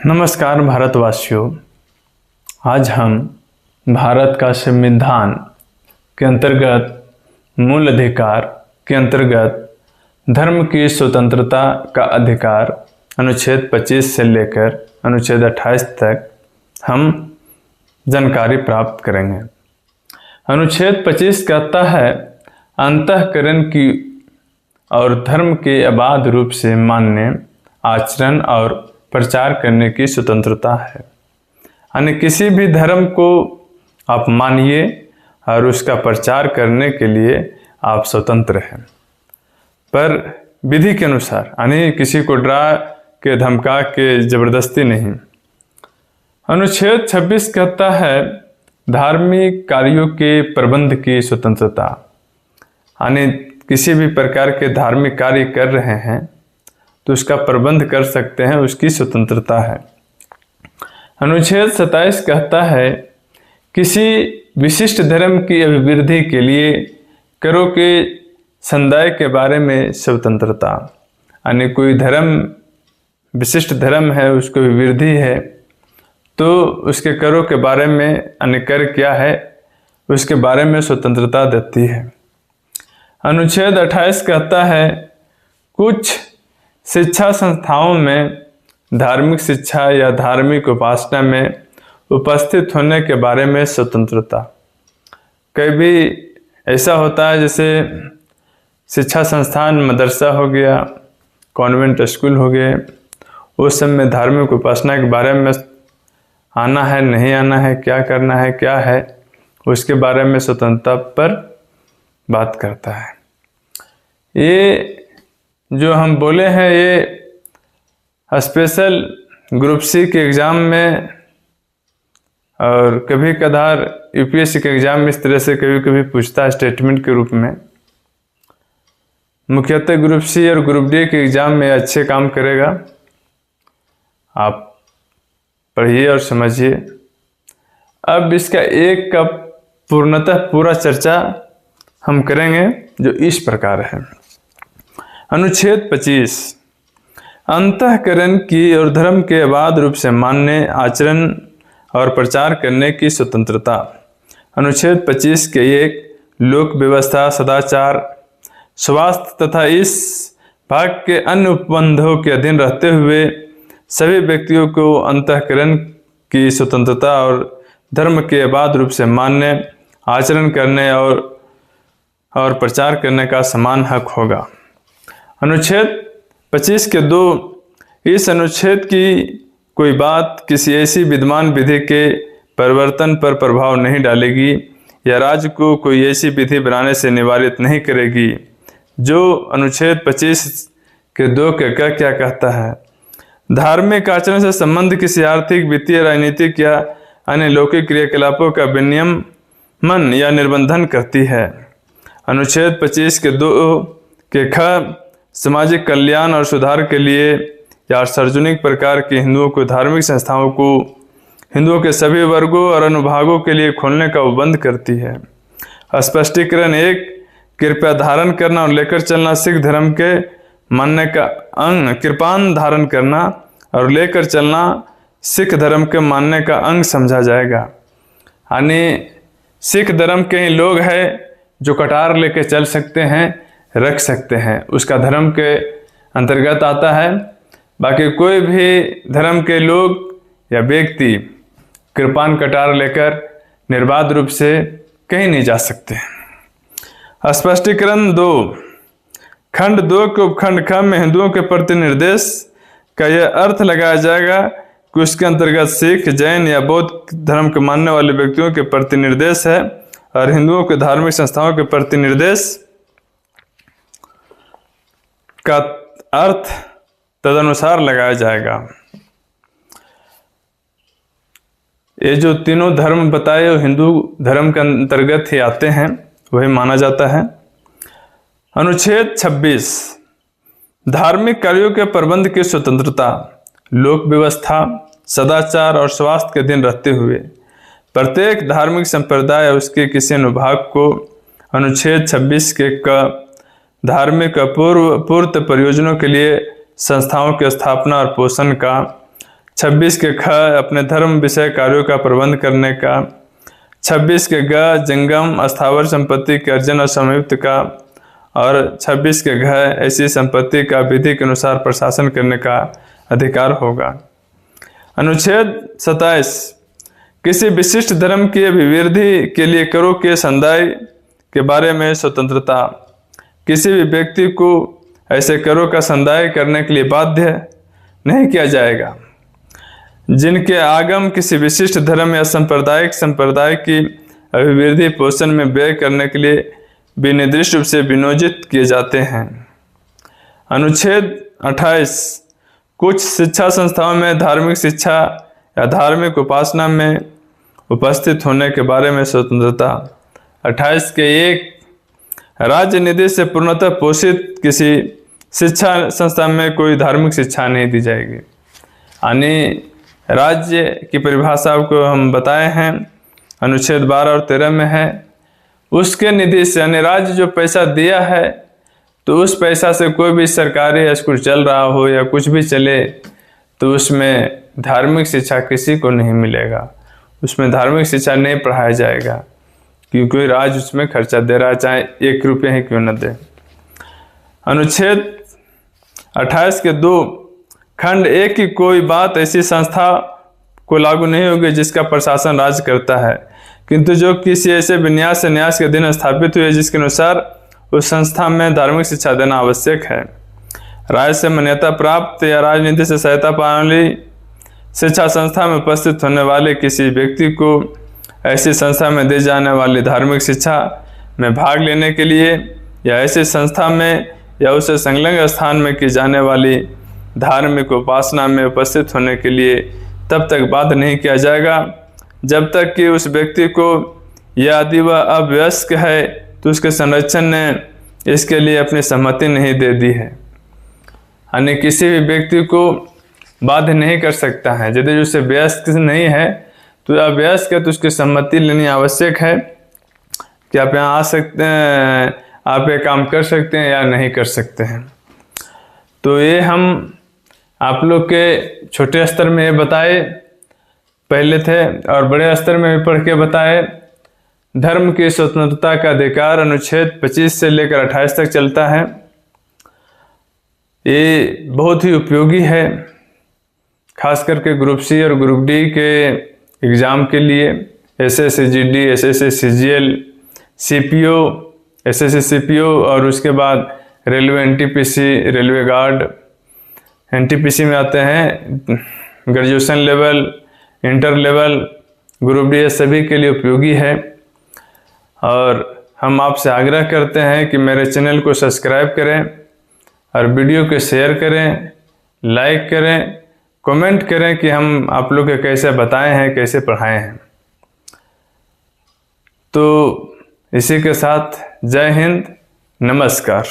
नमस्कार भारतवासियों। आज हम भारत का संविधान के अंतर्गत मूल अधिकार के अंतर्गत धर्म की स्वतंत्रता का अधिकार अनुच्छेद 25 से लेकर अनुच्छेद 28 तक हम जानकारी प्राप्त करेंगे। अनुच्छेद 25 कहता है अंतःकरण की और धर्म के अबाध रूप से मानने, आचरण और प्रचार करने की स्वतंत्रता है। यानी किसी भी धर्म को आप मानिए और उसका प्रचार करने के लिए आप स्वतंत्र हैं, पर विधि के अनुसार, यानी किसी को डरा के धमका के जबरदस्ती नहीं। अनुच्छेद 26 कहता है धार्मिक कार्यों के प्रबंध की स्वतंत्रता, यानी किसी भी प्रकार के धार्मिक कार्य कर रहे हैं तो उसका प्रबंध कर सकते हैं, उसकी स्वतंत्रता है। अनुच्छेद 27 कहता है किसी विशिष्ट धर्म की अभिवृद्धि के लिए करों के संदाय के बारे में स्वतंत्रता, यानी कोई धर्म विशिष्ट धर्म है, उसको अभिवृद्धि है तो उसके करों के बारे में, यानी कर क्या है उसके बारे में स्वतंत्रता देती है। अनुच्छेद 28 कहता है कुछ शिक्षा संस्थाओं में धार्मिक शिक्षा या धार्मिक उपासना में उपस्थित होने के बारे में स्वतंत्रता। कभी ऐसा होता है जैसे शिक्षा संस्थान मदरसा हो गया, कॉन्वेंट स्कूल हो गए, उस सब में धार्मिक उपासना के बारे में आना है नहीं आना है, क्या करना है क्या है, उसके बारे में स्वतंत्रता पर बात करता है। ये जो हम बोले हैं ये स्पेशल ग्रुप सी के एग्ज़ाम में और कभी कभार यूपीएससी के एग्ज़ाम में इस तरह से कभी कभी पूछता है स्टेटमेंट के रूप में। मुख्यतः ग्रुप सी और ग्रुप डी के एग्ज़ाम में अच्छे काम करेगा, आप पढ़िए और समझिए। अब इसका एक का पूर्णतः पूरा चर्चा हम करेंगे जो इस प्रकार है। अनुच्छेद 25 अंतःकरण की और धर्म के अबाध रूप से मानने, आचरण और प्रचार करने की स्वतंत्रता। अनुच्छेद 25 के एक लोक व्यवस्था, सदाचार, स्वास्थ्य तथा इस भाग के अन्य उपबंधों के अधीन रहते हुए सभी व्यक्तियों को अंतःकरण की स्वतंत्रता और धर्म के अबाध रूप से मानने, आचरण करने और प्रचार करने का समान हक होगा। अनुच्छेद 25 के 2 इस अनुच्छेद की कोई बात किसी ऐसी विद्यमान विधि के परिवर्तन पर प्रभाव नहीं डालेगी या राज्य को कोई ऐसी विधि बनाने से निवारित नहीं करेगी। जो अनुच्छेद 25 के 2 के क्या कहता है, धार्मिक आचरण से संबंध किसी आर्थिक, वित्तीय, राजनीतिक या अन्य लौकिक क्रियाकलापों का विनियमन या निर्बंधन करती है। अनुच्छेद 25 के 2 के ख सामाजिक कल्याण और सुधार के लिए या सार्वजनिक प्रकार की हिंदुओं को धार्मिक संस्थाओं को हिंदुओं के सभी वर्गों और अनुभागों के लिए खोलने का उपबंध करती है। स्पष्टीकरण 1 कृपया धारण करना और लेकर चलना सिख धर्म के मानने का अंग, कृपान धारण करना और लेकर चलना सिख धर्म के मानने का अंग समझा जाएगा। यानी सिख धर्म के ही लोग हैं जो कटार लेके चल सकते हैं, रख सकते हैं, उसका धर्म के अंतर्गत आता है। बाकी कोई भी धर्म के लोग या व्यक्ति कृपान कटार लेकर निर्बाध रूप से कहीं नहीं जा सकते। स्पष्टीकरण 2 खंड 2 के उपखंड ख में हिंदुओं के प्रति निर्देश का यह अर्थ लगाया जाएगा कि उसके अंतर्गत सिख, जैन या बौद्ध धर्म के मानने वाले व्यक्तियों के प्रति निर्देश है और हिंदुओं के धार्मिक संस्थाओं के प्रति निर्देश का अर्थ तदनुसार लगाया जाएगा। ये जो तीनों धर्म बताए वो हिंदू धर्म के अंतर्गत ही आते हैं, वही माना जाता है। अनुच्छेद 26 धार्मिक कार्यों के प्रबंध की स्वतंत्रता, लोक व्यवस्था, सदाचार और स्वास्थ्य के अधीन रहते हुए प्रत्येक धार्मिक संप्रदाय और उसके किसी अनुभाग को अनुच्छेद 26 के क धार्मिक पूर्त प्रयोजनों के लिए संस्थाओं की स्थापना और पोषण का 26 के ख अपने धर्म विषय कार्यों का प्रबंध करने का। 26 के ग जंगम स्थावर संपत्ति के अर्जन और संयुक्त का। और 26 के घ ऐसी संपत्ति का विधि के अनुसार प्रशासन करने का अधिकार होगा। अनुच्छेद 27 किसी विशिष्ट धर्म की अभिवृद्धि के लिए करों के संदाय के बारे में स्वतंत्रता। किसी भी व्यक्ति को ऐसे करों का संदाय करने के लिए बाध्य नहीं किया जाएगा जिनके आगम किसी विशिष्ट धर्म या संप्रदाय की अभिवृद्धि पोषण में व्यय करने के लिए विनिर्दिष्ट रूप से विनियोजित किए जाते हैं। अनुच्छेद 28 कुछ शिक्षा संस्थाओं में धार्मिक शिक्षा या धार्मिक उपासना में उपस्थित होने के बारे में स्वतंत्रता। 28 के 1 राज्य निधि से पूर्णतः पोषित किसी शिक्षा संस्था में कोई धार्मिक शिक्षा नहीं दी जाएगी। यानी राज्य की परिभाषा को हम बताए हैं, अनुच्छेद 12 और 13 में है। उसके निधि से यानी राज्य जो पैसा दिया है तो उस पैसा से कोई भी सरकारी स्कूल चल रहा हो या कुछ भी चले तो उसमें धार्मिक शिक्षा किसी को नहीं मिलेगा, उसमें धार्मिक शिक्षा नहीं पढ़ाया जाएगा क्योंकि राज्य उसमें खर्चा दे रहा है, चाहे 1 रुपये ही क्यों न दे। अनुच्छेद 28 के 2 खंड 1 की कोई बात ऐसी संस्था को लागू नहीं होगी जिसका प्रशासन राज्य करता है, किंतु जो किसी ऐसे विन्यास से न्यास के अधीन स्थापित हुई है जिसके अनुसार उस संस्था में धार्मिक शिक्षा देना आवश्यक है। राज्य से मान्यता प्राप्त या राजनीति से सहायता पाने वाली शिक्षा संस्था में उपस्थित होने वाले किसी व्यक्ति को ऐसी संस्था में दी जाने वाली धार्मिक शिक्षा में भाग लेने के लिए या ऐसी संस्था में या उससे संलग्न स्थान में की जाने वाली धार्मिक उपासना में उपस्थित होने के लिए तब तक बाध्य नहीं किया जाएगा जब तक कि उस व्यक्ति को यदि वह अवयस्क है तो उसके संरक्षण ने इसके लिए अपनी सहमति नहीं दे दी है। यानी किसी भी व्यक्ति को बाध्य नहीं कर सकता है। यदि उससे वयस्क नहीं है तो अवयस्क है तो उसकी सहमति लेनी आवश्यक है कि आप यहाँ आ सकते हैं, आप ये काम कर सकते हैं या नहीं कर सकते हैं। तो ये हम आप लोग के छोटे स्तर में ये बताए पहले थे और बड़े स्तर में भी पढ़ के बताए। धर्म की स्वतंत्रता का अधिकार अनुच्छेद 25 से लेकर 28 तक चलता है। ये बहुत ही उपयोगी है, खास करके ग्रुप सी और ग्रुप डी के एग्ज़ाम के लिए। SSCGD, SSCGL, CPO, SSCPO और उसके बाद railway NTPC, railway guard NTPC में आते हैं। Graduation level, inter level, group D सभी के लिए उपयोगी है। और हम आपसे आग्रह करते हैं कि मेरे चैनल को सब्सक्राइब करें और वीडियो को शेयर करें, लाइक करें, कमेंट करें कि हम आप लोग के कैसे बताए हैं, कैसे पढ़ाए हैं। तो इसी के साथ जय हिंद, नमस्कार।